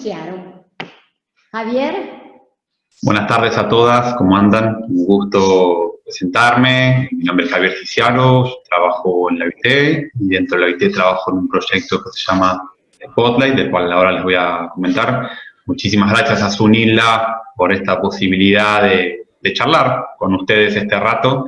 Sichiaro. Javier. Buenas tardes a todas, ¿cómo andan? Un gusto presentarme. Mi nombre es Javier Sichiaro, trabajo en la UIT y dentro de la UIT trabajo en un proyecto que se llama Spotlight, del cual ahora les voy a comentar. Muchísimas gracias a Sunilda por esta posibilidad de charlar con ustedes este rato.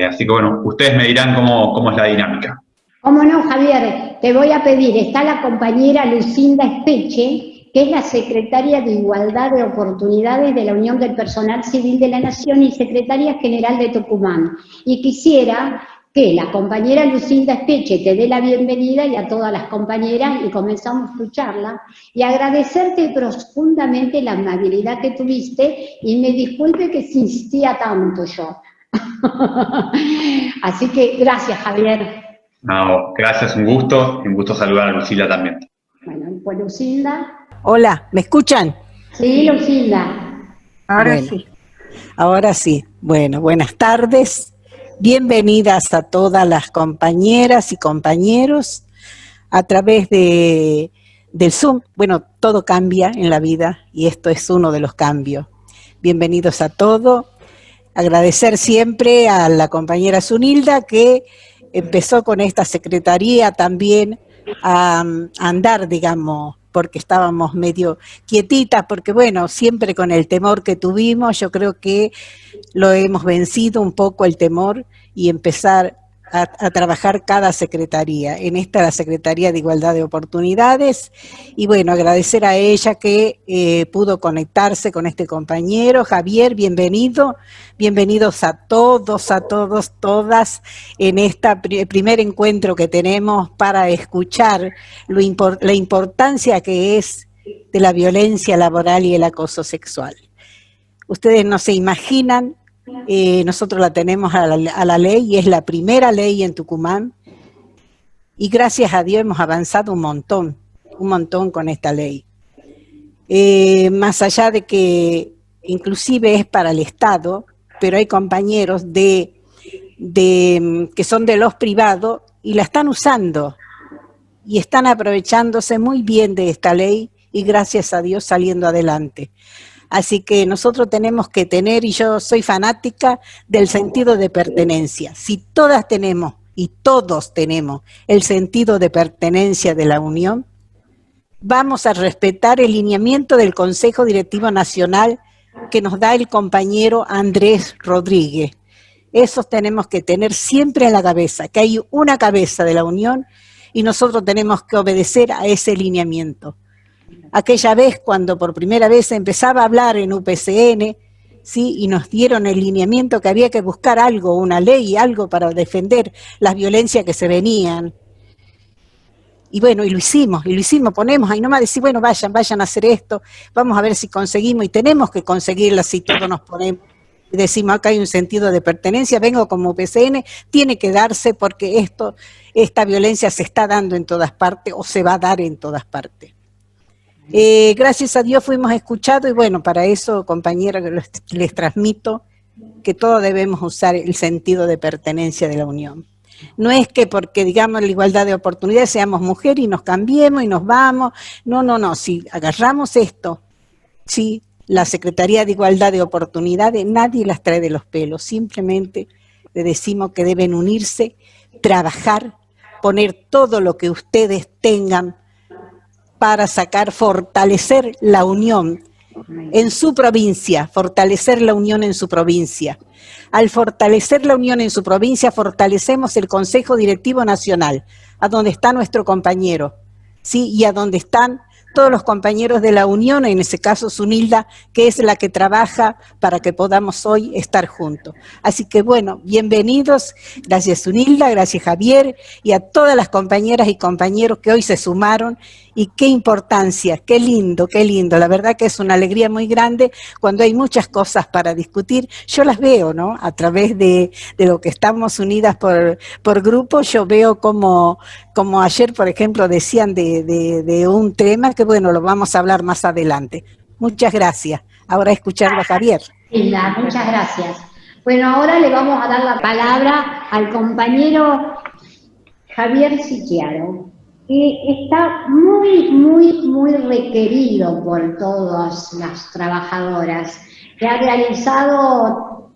Así que bueno, ustedes me dirán cómo es la dinámica. Cómo no, Javier, te voy a pedir, está la compañera Lucinda Espeche, que es la secretaria de Igualdad de Oportunidades de la Unión del Personal Civil de la Nación y secretaria general de Tucumán. Y quisiera que la compañera Lucinda Espeche te dé la bienvenida y a todas las compañeras y comenzamos a escucharla y agradecerte profundamente la amabilidad que tuviste y me disculpe que se insistía tanto yo. Así que gracias, Javier. No, gracias, un gusto saludar a Lucila también. Bueno, pues Lucinda. Hola, ¿me escuchan? Sí, Lucinda. Ahora sí. Ahora sí. Bueno, buenas tardes. Bienvenidas a todas las compañeras y compañeros a través del Zoom. Bueno, todo cambia en la vida y esto es uno de los cambios. Bienvenidos a todos. Agradecer siempre a la compañera Sunilda que empezó con esta secretaría también a andar, digamos, porque estábamos medio quietitas, porque bueno, siempre con el temor que tuvimos, yo creo que lo hemos vencido un poco el temor y empezar a trabajar cada secretaría. En esta la Secretaría de Igualdad de Oportunidades y bueno, agradecer a ella que pudo conectarse con este compañero. Javier, bienvenido, bienvenidos a todos, todas en este primer encuentro que tenemos para escuchar la importancia que es de la violencia laboral y el acoso sexual. Ustedes no se imaginan. Nosotros la tenemos a la ley y es la primera ley en Tucumán y gracias a Dios hemos avanzado un montón con esta ley. Más allá de que inclusive es para el Estado, pero hay compañeros que son de los privados y la están usando y están aprovechándose muy bien de esta ley y gracias a Dios saliendo adelante. Así que nosotros tenemos que tener, y yo soy fanática del sentido de pertenencia. Si todas tenemos y todos tenemos el sentido de pertenencia de la Unión, vamos a respetar el lineamiento del Consejo Directivo Nacional que nos da el compañero Andrés Rodríguez. Eso tenemos que tener siempre en la cabeza, que hay una cabeza de la Unión y nosotros tenemos que obedecer a ese lineamiento. Aquella vez cuando por primera vez empezaba a hablar en UPCN, ¿sí? Y nos dieron el lineamiento que había que buscar algo, una ley, algo para defender las violencias que se venían. Y bueno, y lo hicimos, ponemos ahí nomás, decir, bueno, vayan a hacer esto, vamos a ver si conseguimos, y tenemos que conseguirla si todos nos ponemos. Y decimos, acá hay un sentido de pertenencia, vengo como UPCN, tiene que darse porque esta violencia se está dando en todas partes o se va a dar en todas partes. Gracias a Dios fuimos escuchados y bueno, para eso, compañeros, les transmito que todos debemos usar el sentido de pertenencia de la Unión. No es que porque digamos la igualdad de oportunidades seamos mujeres y nos cambiemos y nos vamos, no, si agarramos esto, sí, la Secretaría de Igualdad de Oportunidades, nadie las trae de los pelos, simplemente le decimos que deben unirse, trabajar, poner todo lo que ustedes tengan para fortalecer la unión en su provincia, fortalecer la unión en su provincia. Al fortalecer la unión en su provincia, fortalecemos el Consejo Directivo Nacional, a donde está nuestro compañero, ¿sí? Y a donde están todos los compañeros de la Unión, en ese caso Sunilda, que es la que trabaja para que podamos hoy estar juntos. Así que bueno, bienvenidos, gracias Sunilda, gracias Javier, y a todas las compañeras y compañeros que hoy se sumaron, y qué importancia, qué lindo, la verdad que es una alegría muy grande cuando hay muchas cosas para discutir, yo las veo, ¿no? A través de lo que estamos unidas por grupo, yo veo como ayer, por ejemplo, decían de un tema que bueno, lo vamos a hablar más adelante. Muchas gracias. Ahora escucharlo a Javier. Linda, muchas gracias. Bueno, ahora le vamos a dar la palabra al compañero Javier Sichiaro. Y está muy requerido por todas las trabajadoras, que ha realizado,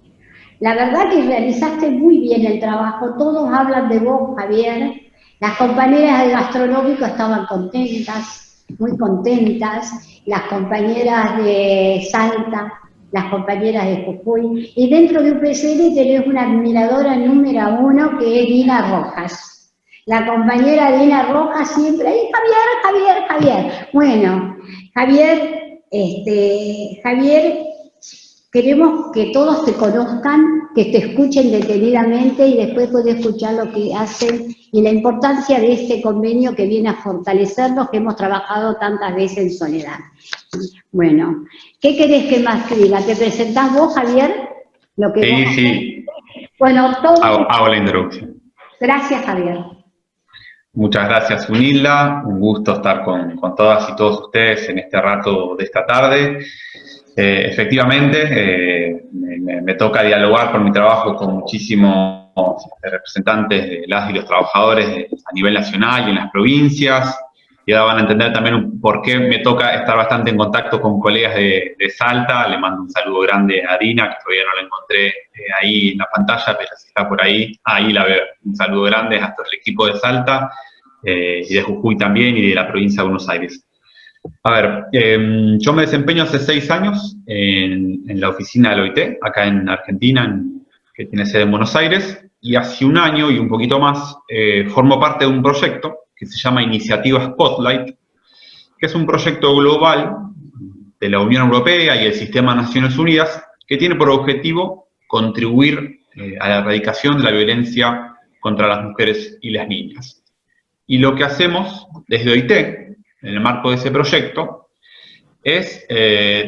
la verdad que realizaste muy bien el trabajo, todos hablan de vos, Javier, las compañeras del gastronómico estaban contentas, muy contentas, las compañeras de Salta, las compañeras de Jujuy, y dentro de UPCN tenés una admiradora número 1 que es Dina Rojas. La compañera Dina Rojas siempre, ¡ay, Javier! Bueno, Javier, Javier, queremos que todos te conozcan, que te escuchen detenidamente y después podés escuchar lo que hacen y la importancia de este convenio que viene a fortalecernos, que hemos trabajado tantas veces en soledad. Bueno, ¿qué querés que más te diga? ¿Te presentás vos, Javier? Lo que vos Sí. Bueno, Hago la introducción. Gracias, Javier. Muchas gracias, Unilda. Un gusto estar con todas y todos ustedes en este rato de esta tarde. Efectivamente, me toca dialogar por mi trabajo con muchísimos representantes de las y los trabajadores a nivel nacional y en las provincias. Y ahora van a entender también por qué me toca estar bastante en contacto con colegas de Salta. Le mando un saludo grande a Dina, que todavía no la encontré ahí en la pantalla, pero si está por ahí, ahí la veo. Un saludo grande a todo el equipo de Salta y de Jujuy también y de la provincia de Buenos Aires. A ver, yo me desempeño hace 6 años en la oficina del OIT, acá en Argentina, que tiene sede en Buenos Aires, y hace 1 año y un poquito más formo parte de un proyecto que se llama Iniciativa Spotlight, que es un proyecto global de la Unión Europea y el Sistema de Naciones Unidas, que tiene por objetivo contribuir a la erradicación de la violencia contra las mujeres y las niñas. Y lo que hacemos desde OIT, en el marco de ese proyecto, es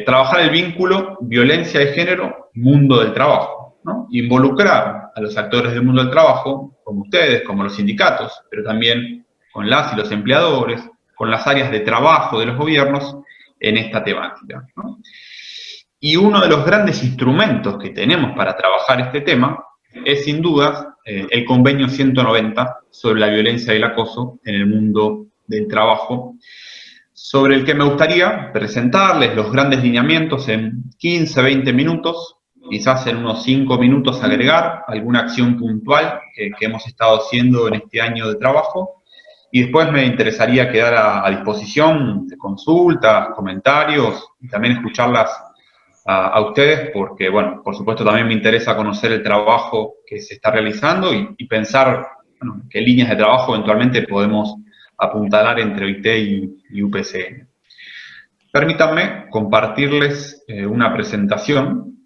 trabajar el vínculo violencia de género, mundo del trabajo, ¿no? Involucrar a los actores del mundo del trabajo, como ustedes, como los sindicatos, pero también con las y los empleadores, con las áreas de trabajo de los gobiernos en esta temática, ¿no? Y uno de los grandes instrumentos que tenemos para trabajar este tema es sin duda el convenio 190 sobre la violencia y el acoso en el mundo del trabajo, sobre el que me gustaría presentarles los grandes lineamientos en 15, 20 minutos, quizás en unos 5 minutos agregar alguna acción puntual que hemos estado haciendo en este año de trabajo, y después me interesaría quedar a disposición de consultas, comentarios, y también escucharlas a ustedes, porque, bueno, por supuesto también me interesa conocer el trabajo que se está realizando y pensar, bueno, qué líneas de trabajo eventualmente podemos apuntalar entre OIT y UPCN. Permítanme compartirles una presentación.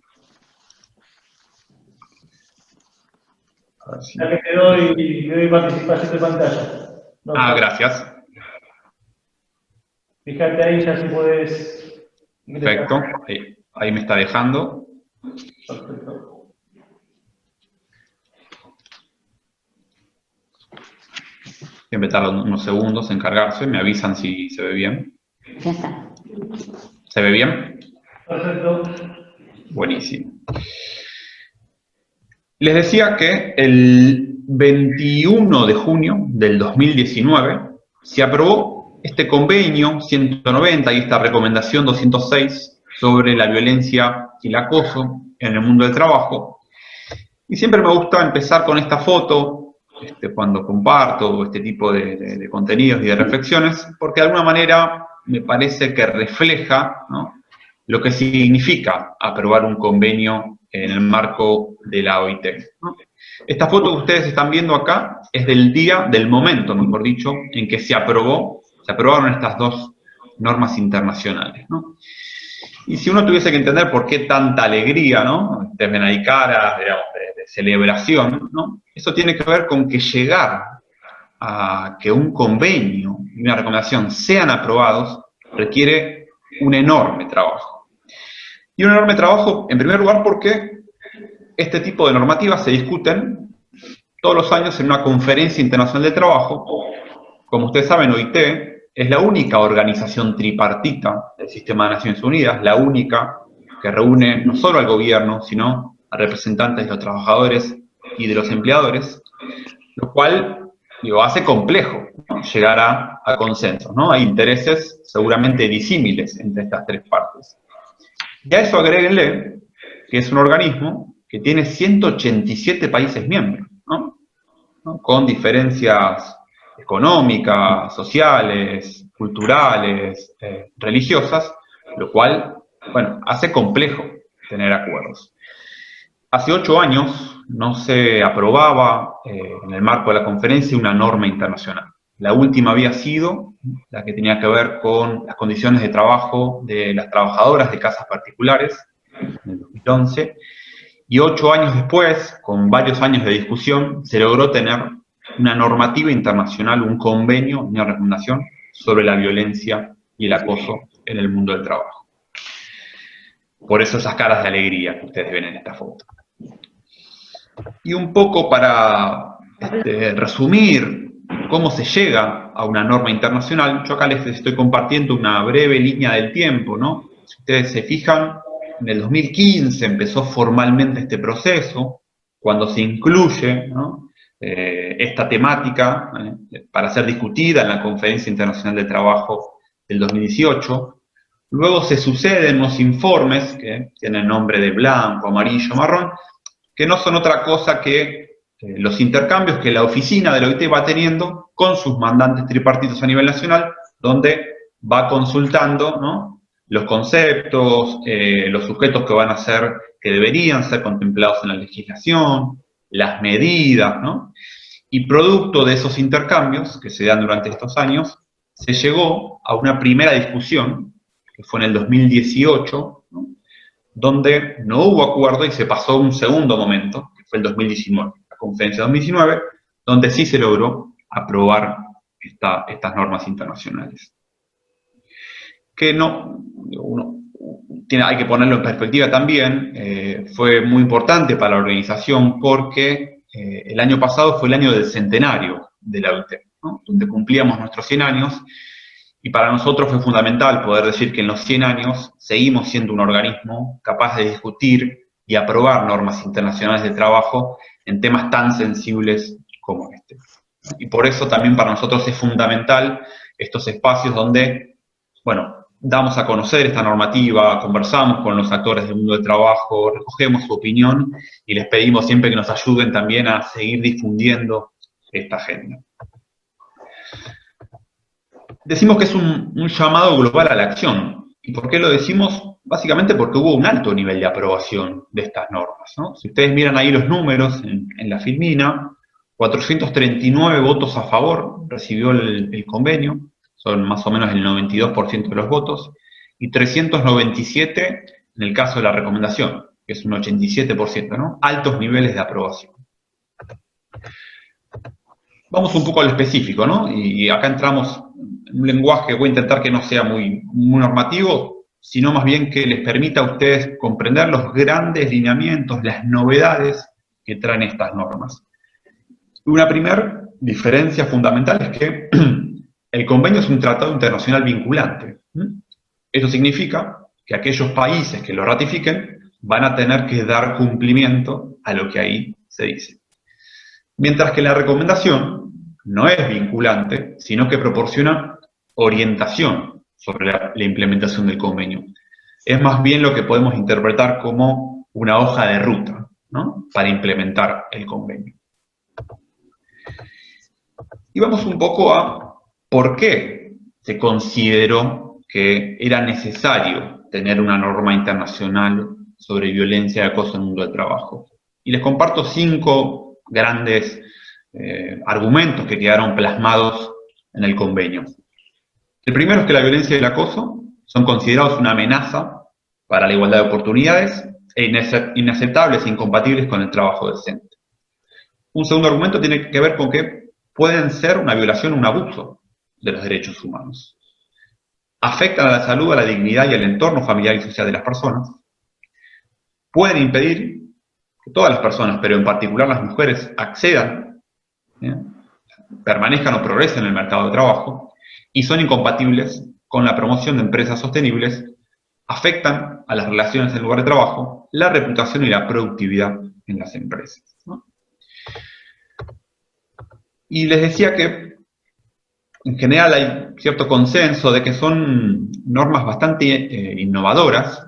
A ver si... Ya que te doy participación de pantalla. No, gracias. Fíjate ahí ya si puedes... Perfecto, ahí me está dejando. Perfecto. Siempre tarda unos segundos en cargarse, me avisan si se ve bien. Ya está. ¿Se ve bien? Perfecto. Buenísimo. Les decía que el 21 de junio del 2019 se aprobó este convenio 190 y esta recomendación 206 sobre la violencia y el acoso en el mundo del trabajo. Y siempre me gusta empezar con esta foto cuando comparto este tipo de contenidos y de reflexiones, porque de alguna manera me parece que refleja, ¿no?, lo que significa aprobar un convenio en el marco de la OIT, ¿no? Esta foto que ustedes están viendo acá es del momento, mejor dicho, en que se aprobaron estas dos normas internacionales, ¿no? Y si uno tuviese que entender por qué tanta alegría, ¿no?, ustedes ven ahí caras, digamos, de celebración, ¿no?, eso tiene que ver con que llegar a que un convenio y una recomendación sean aprobados requiere un enorme trabajo. Y un enorme trabajo, en primer lugar, porque este tipo de normativas se discuten todos los años en una conferencia internacional de trabajo. Como ustedes saben, OIT es la única organización tripartita del Sistema de Naciones Unidas, la única que reúne no solo al gobierno, sino a representantes de los trabajadores y de los empleadores, lo cual hace complejo, ¿no?, llegar a consensos, ¿no? Hay intereses seguramente disímiles entre estas tres partes. Y a eso agréguenle que es un organismo que tiene 187 países miembros, ¿no? Con diferencias económicas, sociales, culturales, religiosas, lo cual, bueno, hace complejo tener acuerdos. Hace 8 años no se aprobaba en el marco de la conferencia una norma internacional. La última había sido la que tenía que ver con las condiciones de trabajo de las trabajadoras de casas particulares, en el 2011, y 8 años después, con varios años de discusión, se logró tener una normativa internacional, un convenio, una recomendación sobre la violencia y el acoso en el mundo del trabajo. Por eso esas caras de alegría que ustedes ven en esta foto. Y un poco para resumir cómo se llega a una norma internacional, yo acá les estoy compartiendo una breve línea del tiempo, ¿no? Si ustedes se fijan, en el 2015 empezó formalmente este proceso, cuando se incluye, ¿no?, esta temática para ser discutida en la Conferencia Internacional de Trabajo del 2018. Luego se suceden unos informes que tienen nombre de blanco, amarillo, marrón, que no son otra cosa que los intercambios que la oficina de la OIT va teniendo con sus mandantes tripartitos a nivel nacional, donde va consultando, ¿no?, los conceptos, los sujetos que van a ser, que deberían ser contemplados en la legislación, las medidas, ¿no? Y producto de esos intercambios que se dan durante estos años, se llegó a una primera discusión, que fue en el 2018, ¿no?, donde no hubo acuerdo y se pasó a un segundo momento, que fue el 2019, la conferencia 2019, donde sí se logró aprobar estas normas internacionales. Que hay que ponerlo en perspectiva también, fue muy importante para la organización porque el año pasado fue el año del centenario de la OIT, ¿no?, donde cumplíamos nuestros 100 años, y para nosotros fue fundamental poder decir que en los 100 años seguimos siendo un organismo capaz de discutir y aprobar normas internacionales de trabajo en temas tan sensibles como este. Y por eso también para nosotros es fundamental estos espacios donde, bueno, damos a conocer esta normativa, conversamos con los actores del mundo del trabajo, recogemos su opinión y les pedimos siempre que nos ayuden también a seguir difundiendo esta agenda. Decimos que es un llamado global a la acción. ¿Y por qué lo decimos? Básicamente porque hubo un alto nivel de aprobación de estas normas, ¿no? Si ustedes miran ahí los números en la Filmina, 439 votos a favor recibió el convenio, son más o menos el 92% de los votos, y 397 en el caso de la recomendación, que es un 87%, ¿no? Altos niveles de aprobación. Vamos un poco al específico, ¿no? Y acá entramos en un lenguaje que voy a intentar que no sea muy normativo, sino más bien que les permita a ustedes comprender los grandes lineamientos, las novedades que traen estas normas. Una primera diferencia fundamental es que el convenio es un tratado internacional vinculante. Eso significa que aquellos países que lo ratifiquen van a tener que dar cumplimiento a lo que ahí se dice. Mientras que la recomendación no es vinculante, sino que proporciona orientación sobre la implementación del convenio. Es más bien lo que podemos interpretar como una hoja de ruta, ¿no?, para implementar el convenio. Y vamos un poco a por qué se consideró que era necesario tener una norma internacional sobre violencia y acoso en el mundo del trabajo. Y les comparto 5 grandes argumentos que quedaron plasmados en el convenio. El primero es que la violencia y el acoso son considerados una amenaza para la igualdad de oportunidades e inaceptables e incompatibles con el trabajo decente. Un segundo argumento tiene que ver con que pueden ser una violación o un abuso de los derechos humanos. Afectan a la salud, a la dignidad y al entorno familiar y social de las personas. Pueden impedir que todas las personas, pero en particular las mujeres, accedan, permanezcan o progresen en el mercado de trabajo, y son incompatibles con la promoción de empresas sostenibles, afectan a las relaciones en el lugar de trabajo, la reputación y la productividad en las empresas, ¿no? Y les decía que en general hay cierto consenso de que son normas bastante innovadoras,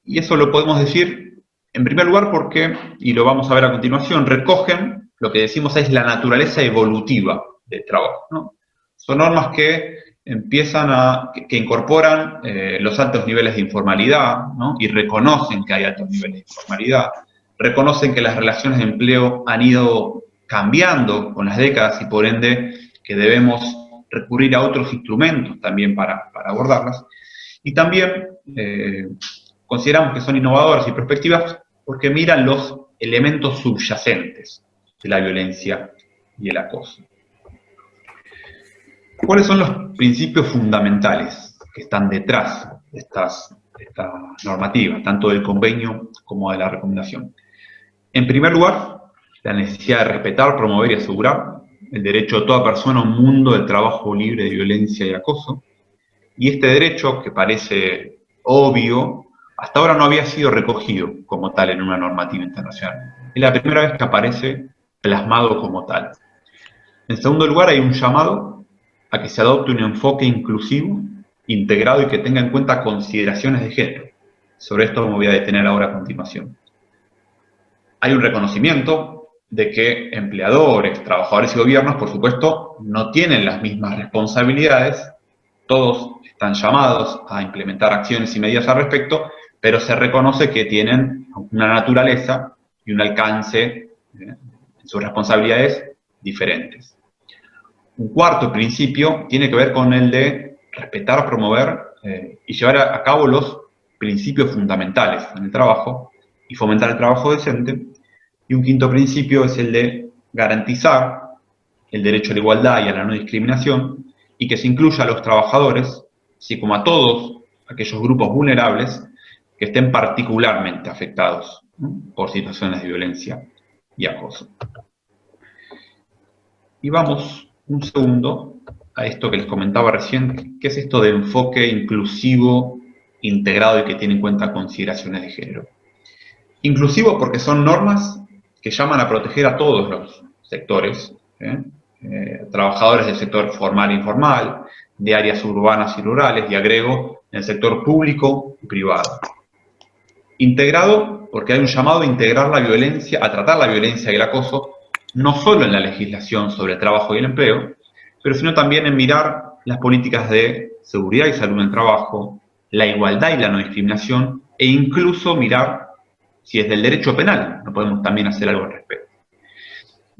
y eso lo podemos decir en primer lugar porque, y lo vamos a ver a continuación, recogen lo que decimos es la naturaleza evolutiva del trabajo, ¿no? Son normas que que incorporan los altos niveles de informalidad, ¿no? Y reconocen que hay altos niveles de informalidad, reconocen que las relaciones de empleo han ido cambiando con las décadas y por ende que debemos recurrir a otros instrumentos también para abordarlas. Y también consideramos que son innovadoras y prospectivas porque miran los elementos subyacentes de la violencia y el acoso. ¿Cuáles son los principios fundamentales que están detrás de esta normativa, tanto del convenio como de la recomendación? En primer lugar, la necesidad de respetar, promover y asegurar el derecho de toda persona a un mundo de trabajo libre de violencia y acoso. Y este derecho, que parece obvio, hasta ahora no había sido recogido como tal en una normativa internacional. Es la primera vez que aparece plasmado como tal. En segundo lugar, hay un llamado a que se adopte un enfoque inclusivo, integrado y que tenga en cuenta consideraciones de género. Sobre esto me voy a detener ahora a continuación. Hay un reconocimiento de que empleadores, trabajadores y gobiernos, por supuesto, no tienen las mismas responsabilidades. Todos están llamados a implementar acciones y medidas al respecto, pero se reconoce que tienen una naturaleza y un alcance en sus responsabilidades diferentes. Un cuarto principio tiene que ver con el de respetar, promover y llevar a cabo los principios fundamentales en el trabajo y fomentar el trabajo decente. Y un quinto principio es el de garantizar el derecho a la igualdad y a la no discriminación y que se incluya a los trabajadores, así como a todos aquellos grupos vulnerables que estén particularmente afectados, ¿no?, por situaciones de violencia y acoso. Y vamos un segundo a esto que les comentaba recién, que es esto de enfoque inclusivo, integrado y que tiene en cuenta consideraciones de género. Inclusivo porque son normas que llaman a proteger a todos los sectores, trabajadores del sector formal e informal, de áreas urbanas y rurales, y agrego, en el sector público y privado. Integrado porque hay un llamado a integrar la violencia, a tratar la violencia y el acoso, no solo en la legislación sobre el trabajo y el empleo, pero sino también en mirar las políticas de seguridad y salud en el trabajo, la igualdad y la no discriminación, e incluso mirar si es del derecho penal, no podemos también hacer algo al respecto.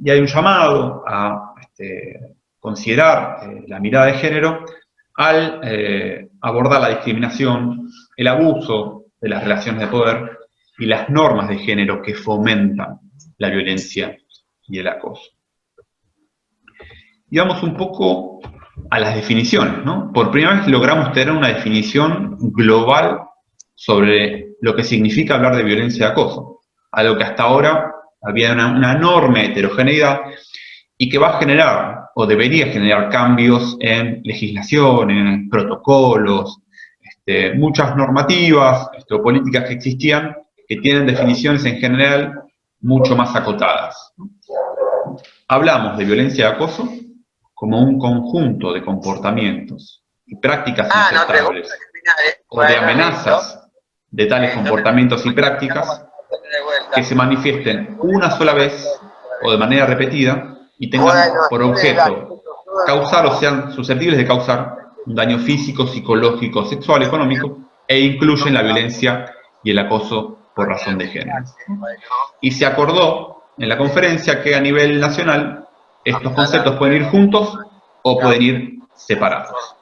Y hay un llamado a considerar la mirada de género al abordar la discriminación, el abuso de las relaciones de poder y las normas de género que fomentan la violencia y el acoso. Y vamos un poco a las definiciones, ¿no? Por primera vez logramos tener una definición global sobre lo que significa hablar de violencia y acoso, algo que hasta ahora había una enorme heterogeneidad y que va a generar, o debería generar, cambios en legislación, en protocolos, muchas normativas o políticas que existían que tienen definiciones en general mucho más acotadas. Hablamos de violencia y acoso como un conjunto de comportamientos y prácticas inaceptables o de amenazas de tales comportamientos y prácticas que se manifiesten una sola vez o de manera repetida y tengan por objeto causar o sean susceptibles de causar un daño físico, psicológico, sexual, económico e incluyen la violencia y el acoso por razón de género. Y se acordó en la conferencia que a nivel nacional estos conceptos pueden ir juntos o pueden ir separados.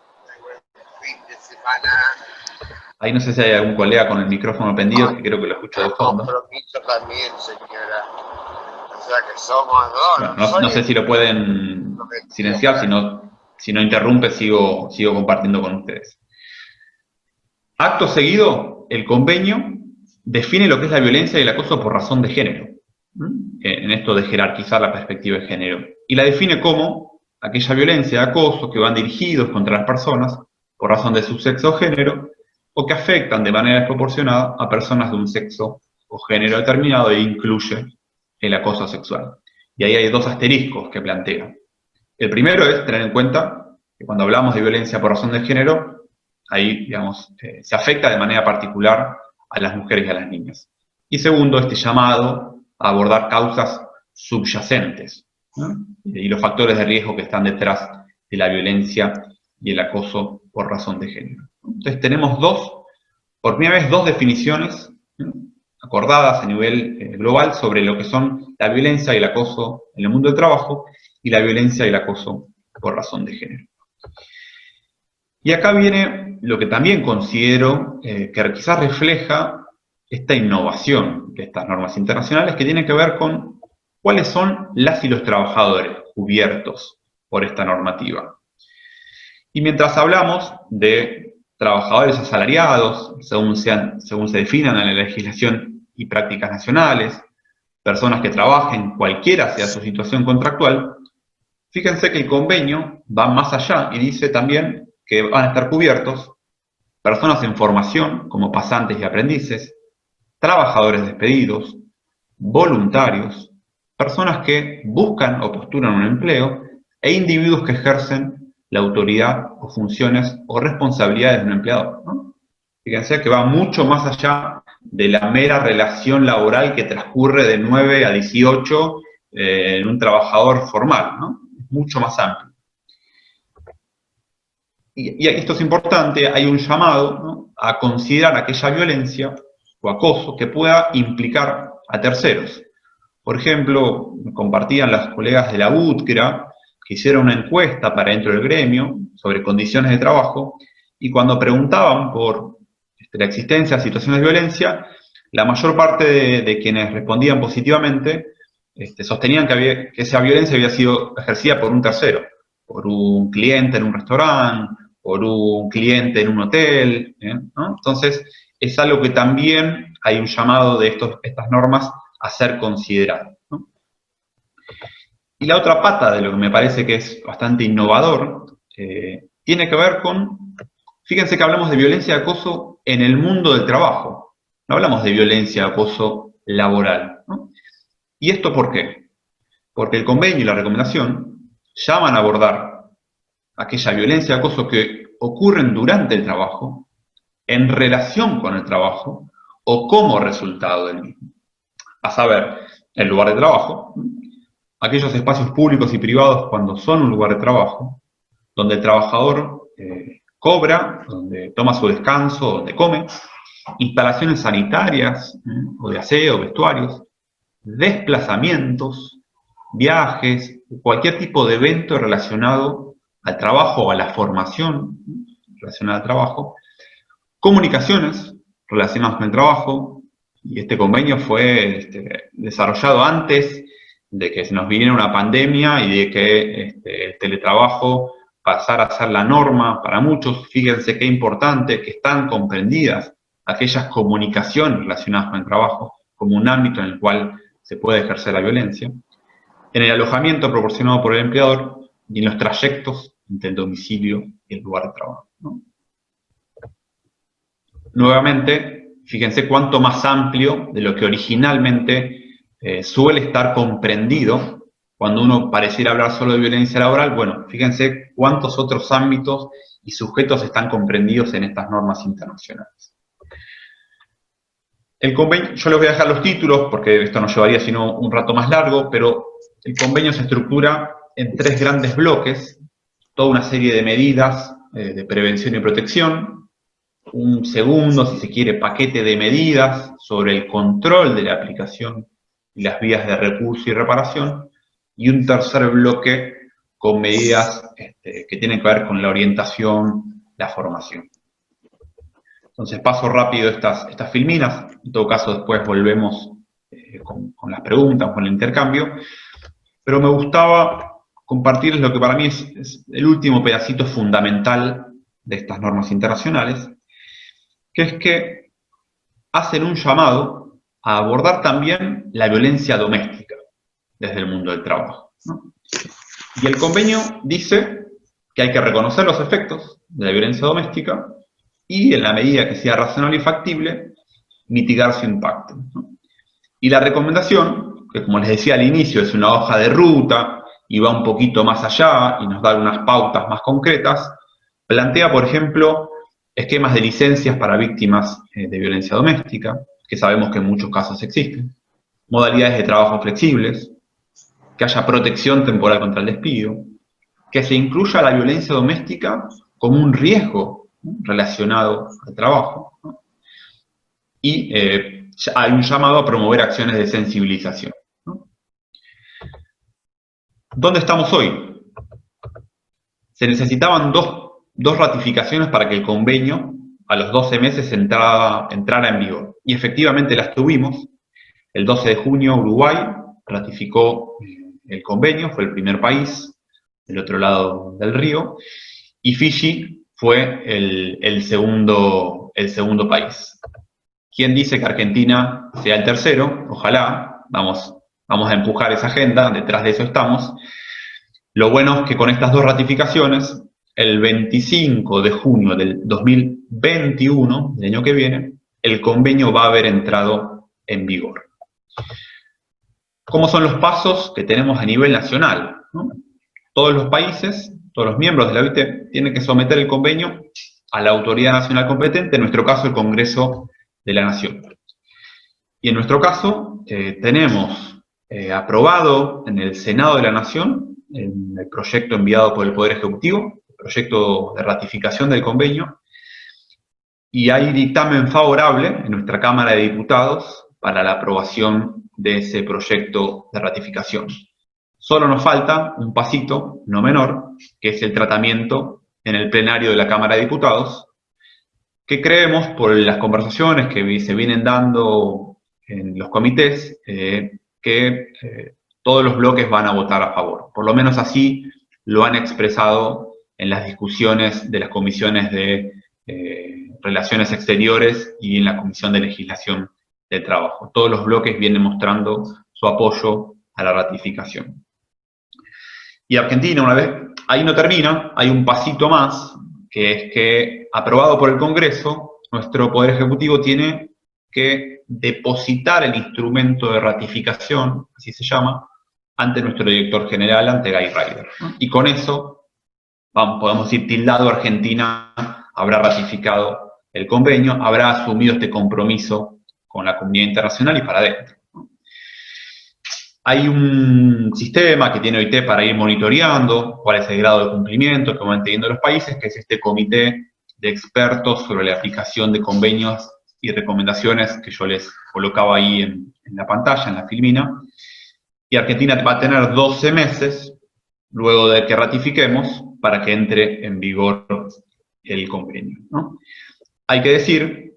Ahí no sé si hay algún colega con el micrófono prendido, que creo que lo escucho de fondo. También, señora. O sea que somos dos. Bueno, no sé si lo pueden silenciar, si no interrumpe, sigo compartiendo con ustedes. Acto seguido, el convenio define lo que es la violencia y el acoso por razón de género, en esto de jerarquizar la perspectiva de género, y la define como aquella violencia y acoso que van dirigidos contra las personas por razón de su sexo o género, o que afectan de manera desproporcionada a personas de un sexo o género determinado e incluye el acoso sexual. Y ahí hay dos asteriscos que plantea. El primero es tener en cuenta que cuando hablamos de violencia por razón de género, ahí, digamos, se afecta de manera particular a las mujeres y a las niñas. Y segundo, este llamado a abordar causas subyacentes, ¿no? Y los factores de riesgo que están detrás de la violencia y el acoso por razón de género. Entonces tenemos por primera vez dos definiciones, ¿no?, acordadas a nivel global sobre lo que son la violencia y el acoso en el mundo del trabajo y la violencia y el acoso por razón de género. Y acá viene lo que también considero que quizás refleja esta innovación de estas normas internacionales, que tiene que ver con cuáles son las y los trabajadores cubiertos por esta normativa. Y mientras hablamos de trabajadores asalariados, según se definan en la legislación y prácticas nacionales, personas que trabajen cualquiera sea su situación contractual, fíjense que el convenio va más allá y dice también que van a estar cubiertos personas en formación, como pasantes y aprendices, trabajadores despedidos, voluntarios, personas que buscan o postulan un empleo, e individuos que ejercen la autoridad o funciones o responsabilidades de un empleador, ¿no? Fíjense que va mucho más allá de la mera relación laboral que transcurre de 9 a 18 en un trabajador formal, ¿no? Es mucho más amplio. Y esto es importante, hay un llamado, ¿no?, a considerar aquella violencia o acoso que pueda implicar a terceros. Por ejemplo, compartían las colegas de la UTCRA que hicieron una encuesta para dentro del gremio sobre condiciones de trabajo, y cuando preguntaban por la existencia de situaciones de violencia, la mayor parte de quienes respondían positivamente sostenían que esa violencia había sido ejercida por un tercero, por un cliente en un restaurante, por un cliente en un hotel, ¿no? Entonces, es algo que también hay un llamado de estas normas a ser considerado, ¿no? Y la otra pata de lo que me parece que es bastante innovador, tiene que ver con, fíjense que hablamos de violencia y acoso en el mundo del trabajo, no hablamos de violencia y acoso laboral, ¿no? ¿Y esto por qué? Porque el convenio y la recomendación llaman a abordar aquella violencia y acoso que ocurren durante el trabajo, en relación con el trabajo o como resultado del mismo. A saber, el lugar de trabajo, aquellos espacios públicos y privados cuando son un lugar de trabajo, donde el trabajador cobra, donde toma su descanso, donde come, instalaciones sanitarias o de aseo, vestuarios, desplazamientos, viajes, cualquier tipo de evento relacionado al trabajo o a la formación relacionada al trabajo, comunicaciones relacionadas con el trabajo, y este convenio fue desarrollado antes de que se nos viniera una pandemia y de que el teletrabajo pasara a ser la norma para muchos. Fíjense qué importante que están comprendidas aquellas comunicaciones relacionadas con el trabajo como un ámbito en el cual se puede ejercer la violencia, en el alojamiento proporcionado por el empleador y en los trayectos entre el domicilio y el lugar de trabajo, ¿no? Nuevamente, fíjense cuánto más amplio de lo que originalmente suele estar comprendido cuando uno pareciera hablar solo de violencia laboral. Bueno, fíjense cuántos otros ámbitos y sujetos están comprendidos en estas normas internacionales. El convenio, yo les voy a dejar los títulos porque esto nos llevaría sino un rato más largo, pero el convenio se estructura en 3 grandes bloques, toda una serie de medidas de prevención y protección, un segundo, si se quiere, paquete de medidas sobre el control de la aplicación y las vías de recurso y reparación, y un tercer bloque con medidas que tienen que ver con la orientación, la formación. Entonces paso rápido estas filminas, en todo caso después volvemos con las preguntas, con el intercambio, pero me gustaba compartirles lo que para mí es el último pedacito fundamental de estas normas internacionales, que es que hacen un llamado a abordar también la violencia doméstica desde el mundo del trabajo, ¿no? Y el convenio dice que hay que reconocer los efectos de la violencia doméstica y, en la medida que sea razonable y factible, mitigar su impacto, ¿no? Y la recomendación, que como les decía al inicio es una hoja de ruta, y va un poquito más allá y nos da unas pautas más concretas. Plantea, por ejemplo, esquemas de licencias para víctimas de violencia doméstica, que sabemos que en muchos casos existen, modalidades de trabajo flexibles, que haya protección temporal contra el despido, que se incluya la violencia doméstica como un riesgo, ¿no?, relacionado al trabajo, ¿no? Y hay un llamado a promover acciones de sensibilización, ¿no? ¿Dónde estamos hoy? Se necesitaban dos ratificaciones para que el convenio a los 12 meses entrara en vigor. Y efectivamente las tuvimos. El 12 de junio Uruguay ratificó el convenio, fue el primer país del otro lado del río, y Fiji fue el segundo país. ¿Quién dice que Argentina sea el tercero? Ojalá, vamos a empujar esa agenda, detrás de eso estamos. Lo bueno es que con estas dos ratificaciones, el 25 de junio del 2021, del año que viene, el convenio va a haber entrado en vigor. ¿Cómo son los pasos que tenemos a nivel nacional, ¿no? Todos los países, todos los miembros de la OIT, tienen que someter el convenio a la autoridad nacional competente, en nuestro caso el Congreso de la Nación. Y en nuestro caso tenemos aprobado en el Senado de la Nación, en el proyecto enviado por el Poder Ejecutivo, el proyecto de ratificación del convenio, y hay dictamen favorable en nuestra Cámara de Diputados para la aprobación de ese proyecto de ratificación. Solo nos falta un pasito, no menor, que es el tratamiento en el plenario de la Cámara de Diputados, que creemos, por las conversaciones que se vienen dando en los comités, que todos los bloques van a votar a favor. Por lo menos así lo han expresado en las discusiones de las comisiones de Relaciones Exteriores y en la Comisión de Legislación del Trabajo. Todos los bloques vienen mostrando su apoyo a la ratificación. Y Argentina, una vez, ahí no termina, hay un pasito más, que es que, aprobado por el Congreso, nuestro Poder Ejecutivo tiene que depositar el instrumento de ratificación, así se llama, ante nuestro director general, ante Guy Ryder. Y con eso, podemos decir, tildado, Argentina habrá ratificado el convenio, habrá asumido este compromiso con la comunidad internacional y para adentro. Hay un sistema que tiene OIT para ir monitoreando cuál es el grado de cumplimiento que van teniendo los países, que es este comité de expertos sobre la aplicación de convenios y recomendaciones que yo les colocaba ahí en la pantalla, en la filmina. Y Argentina va a tener 12 meses, luego de que ratifiquemos, para que entre en vigor el convenio, ¿no? Hay que decir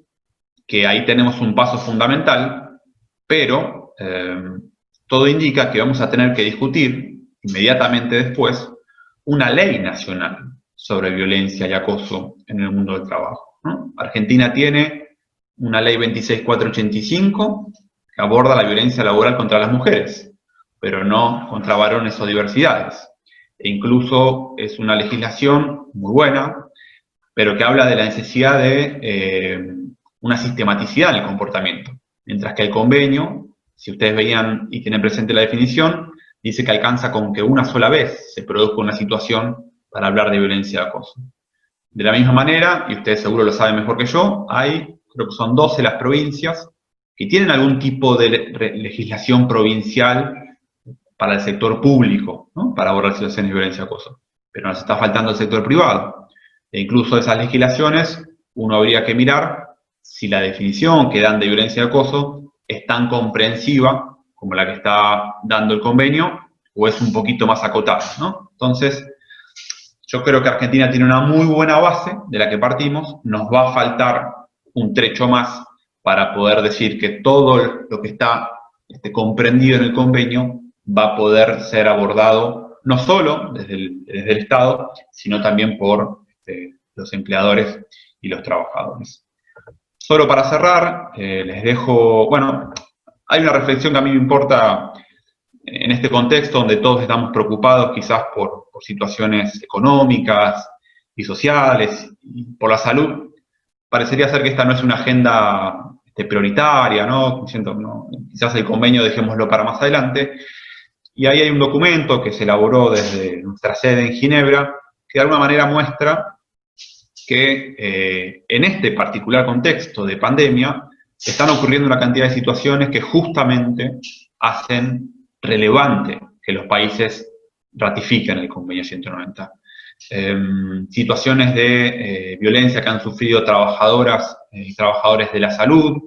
que ahí tenemos un paso fundamental, pero todo indica que vamos a tener que discutir inmediatamente después una ley nacional sobre violencia y acoso en el mundo del trabajo, ¿no? Argentina tiene una ley 26485 que aborda la violencia laboral contra las mujeres, pero no contra varones o diversidades. E incluso es una legislación muy buena, pero que habla de la necesidad de una sistematicidad en el comportamiento. Mientras que el convenio, si ustedes veían y tienen presente la definición, dice que alcanza con que una sola vez se produzca una situación para hablar de violencia y acoso. De la misma manera, y ustedes seguro lo saben mejor que yo, creo que son 12 las provincias que tienen algún tipo de legislación provincial para el sector público, ¿no?, para abordar situaciones de violencia y acoso. Pero nos está faltando el sector privado. E incluso esas legislaciones, uno habría que mirar si la definición que dan de violencia y acoso es tan comprensiva como la que está dando el convenio, o es un poquito más acotada, ¿no? Entonces, yo creo que Argentina tiene una muy buena base de la que partimos. Nos va a faltar un trecho más para poder decir que todo lo que está comprendido en el convenio va a poder ser abordado no solo desde el Estado, sino también por los empleadores y los trabajadores. Solo para cerrar, les dejo, bueno, hay una reflexión que a mí me importa en este contexto donde todos estamos preocupados quizás por situaciones económicas y sociales, y por la salud. Parecería ser que esta no es una agenda prioritaria, ¿no? Siento, ¿no? Quizás el convenio dejémoslo para más adelante, Y ahí hay un documento que se elaboró desde nuestra sede en Ginebra, que de alguna manera muestra que en este particular contexto de pandemia están ocurriendo una cantidad de situaciones que justamente hacen relevante que los países ratifiquen el convenio 190. Situaciones de violencia que han sufrido trabajadoras y trabajadores de la salud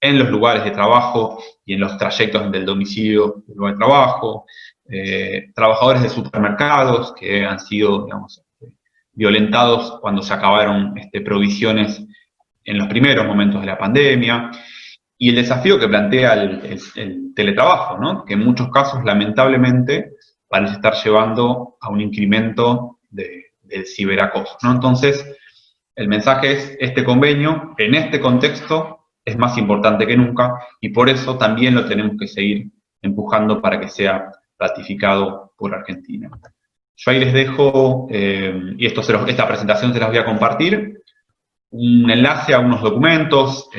en los lugares de trabajo y en los trayectos del domicilio del lugar de trabajo, trabajadores de supermercados que han sido, digamos, violentados cuando se acabaron provisiones en los primeros momentos de la pandemia, y el desafío que plantea el teletrabajo, ¿no? Que en muchos casos, lamentablemente, parece estar llevando a un incremento del ciberacoso, ¿no? Entonces, el mensaje es, este convenio, en este contexto, es más importante que nunca, y por eso también lo tenemos que seguir empujando para que sea ratificado por Argentina. Yo ahí les dejo, y esta presentación se las voy a compartir, un enlace a unos documentos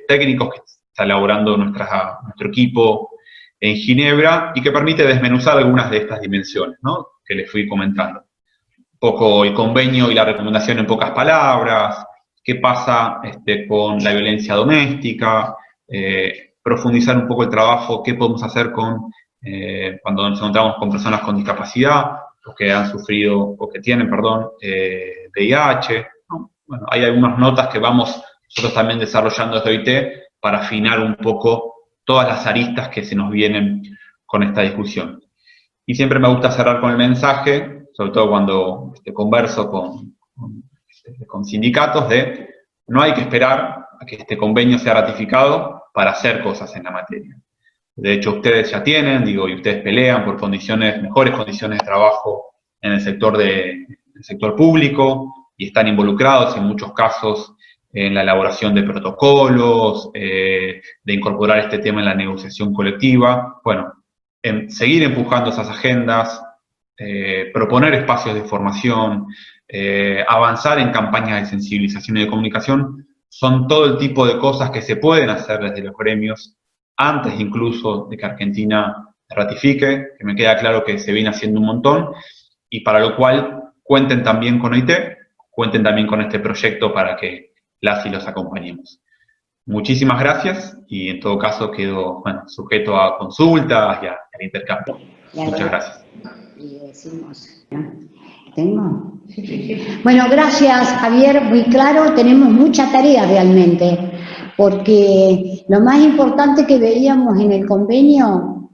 técnicos que está elaborando nuestro equipo en Ginebra y que permite desmenuzar algunas de estas dimensiones, ¿no? Que les fui comentando. Un poco el convenio y la recomendación en pocas palabras, qué pasa con la violencia doméstica, profundizar un poco el trabajo, qué podemos hacer cuando nos encontramos con personas con discapacidad, o que han sufrido, o que tienen, perdón, VIH. Bueno, hay algunas notas que vamos nosotros también desarrollando desde OIT para afinar un poco todas las aristas que se nos vienen con esta discusión. Y siempre me gusta cerrar con el mensaje, sobre todo cuando converso con sindicatos, de no hay que esperar a que este convenio sea ratificado para hacer cosas en la materia. De hecho, ustedes ya tienen, y ustedes pelean por mejores condiciones de trabajo en el sector público, y están involucrados en muchos casos en la elaboración de protocolos, de incorporar este tema en la negociación colectiva. Bueno, seguir empujando esas agendas, proponer espacios de formación, avanzar en campañas de sensibilización y de comunicación, son todo el tipo de cosas que se pueden hacer desde los gremios, antes incluso de que Argentina ratifique, que me queda claro que se viene haciendo un montón, y para lo cual cuenten también con OIT, cuenten también con este proyecto para que las y los acompañemos. Muchísimas gracias, y en todo caso quedo sujeto a consultas y al intercambio. Muchas gracias. Y decimos, ¿tengo? Bueno, gracias, Javier, muy claro, tenemos mucha tarea realmente, porque lo más importante que veíamos en el convenio,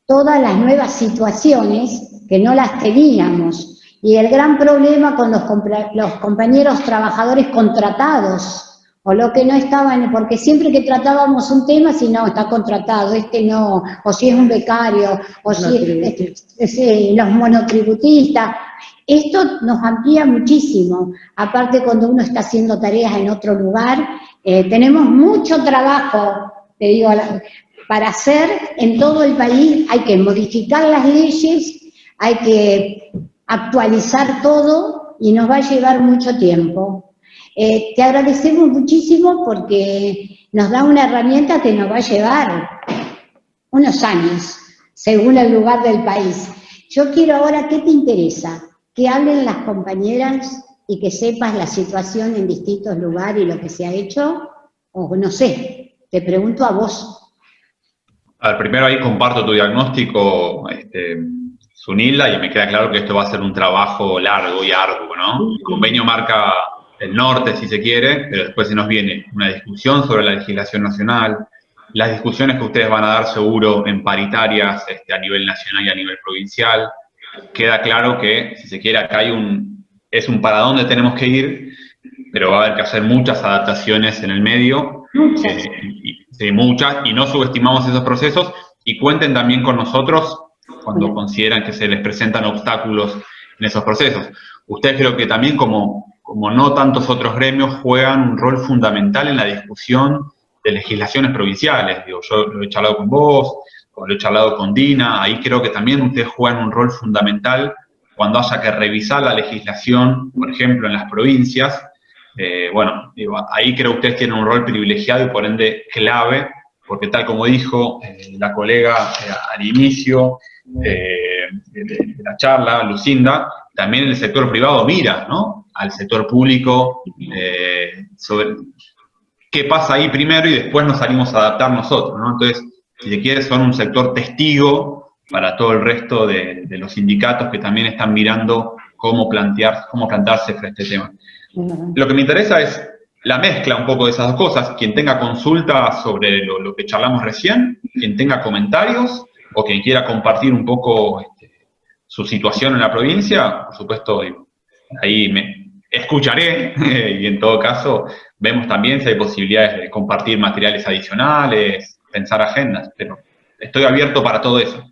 todas las nuevas situaciones que no las teníamos, y el gran problema con los compañeros trabajadores contratados, o lo que no estaban, porque siempre que tratábamos un tema, si no, está contratado, no, o si es un becario, o si los monotributistas. Esto nos amplía muchísimo. Aparte, cuando uno está haciendo tareas en otro lugar, tenemos mucho trabajo, te digo, para hacer en todo el país. Hay que modificar las leyes, hay que actualizar todo, y nos va a llevar mucho tiempo. Te agradecemos muchísimo porque nos da una herramienta que nos va a llevar unos años, según el lugar del país. Yo quiero ahora, ¿qué te interesa? Que hablen las compañeras y que sepas la situación en distintos lugares y lo que se ha hecho, o no sé, te pregunto a vos. A ver, primero ahí comparto tu diagnóstico, Sunilda, y me queda claro que esto va a ser un trabajo largo y arduo, ¿no? El convenio marca el norte, si se quiere, pero después se nos viene una discusión sobre la legislación nacional, las discusiones que ustedes van a dar seguro en paritarias a nivel nacional y a nivel provincial. Queda claro que, si se quiere, acá es un para dónde tenemos que ir, pero va a haber que hacer muchas adaptaciones en el medio, muchas, y no subestimamos esos procesos, y cuenten también con nosotros cuando consideran que se les presentan obstáculos en esos procesos. Ustedes creo que también, como no tantos otros gremios, juegan un rol fundamental en la discusión de legislaciones provinciales. Yo lo he charlado con vos, o lo he charlado con Dina, ahí creo que también ustedes juegan un rol fundamental cuando haya que revisar la legislación, por ejemplo, en las provincias. Ahí creo que ustedes tienen un rol privilegiado y por ende clave, porque tal como dijo la colega al inicio, de la charla, Lucinda, también el sector privado mira, ¿no?, al sector público sobre qué pasa ahí primero y después nos salimos a adaptar nosotros, ¿no? Entonces, si se quiere, son un sector testigo para todo el resto de los sindicatos que también están mirando cómo plantarse frente a este tema. Lo que me interesa es la mezcla un poco de esas dos cosas. Quien tenga consultas sobre lo que charlamos recién, quien tenga comentarios o quien quiera compartir un poco su situación en la provincia, por supuesto, ahí me escucharé y en todo caso vemos también si hay posibilidades de compartir materiales adicionales, pensar agendas, pero estoy abierto para todo eso.